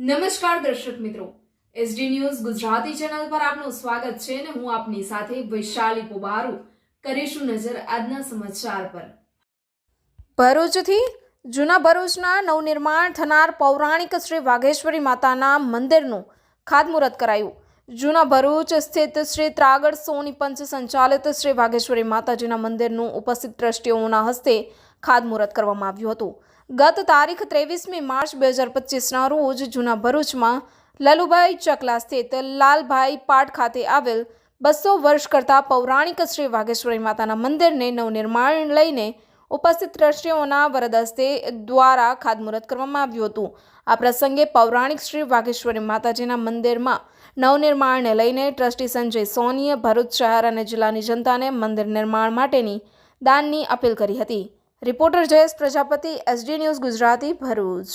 નમસ્કાર દર્શક મિત્રો, એસડી ન્યૂઝ ગુજરાતી ચેનલ પર આપનું સ્વાગત છે અને હું આપની સાથે વૈશાલી પોબારુ કરીશું નજર આજના સમાચાર પર। ભરૂચથી જૂના ભરૂચના નવનિર્માણ થનાર પૌરાણિક શ્રી વાઘેશ્વરી માતાના મંદિરનું ખાતમુહૂર્ત કરાયું। જૂના ભરૂચ સ્થિત શ્રી ત્રાગડ સોની પંચ સંચાલિત શ્રી વાઘેશ્વરી માતાજીના મંદિરનું ઉપસ્થિત ટ્રસ્ટીઓના હસ્તે ખાતમુહૂર્ત કરવામાં આવ્યું હતું। ગત તારીખ 23મી માર્ચ 2025ના રોજ જૂના ભરૂચમાં લલુભાઈ ચકલા સ્થિત લાલભાઈ પાટ ખાતે આવેલ 200 વર્ષ કરતાં પૌરાણિક શ્રી વાઘેશ્વરી માતાના મંદિરને નવનિર્માણ લઈને ઉપસ્થિત ટ્રસ્ટીઓના વરદ હસ્તે દ્વારા ખાતમુહૂર્ત કરવામાં આવ્યું હતું। આ પ્રસંગે પૌરાણિક શ્રી વાઘેશ્વરી માતાજીના મંદિરમાં નવનિર્માણને લઈને ટ્રસ્ટી સંજય સોનીએ ભરૂચ શહેર અને જિલ્લાની જનતાને મંદિર નિર્માણ માટેની દાનની અપીલ કરી હતી। Reporter Jayesh Prajapati, SD news Gujarati, Bharuch.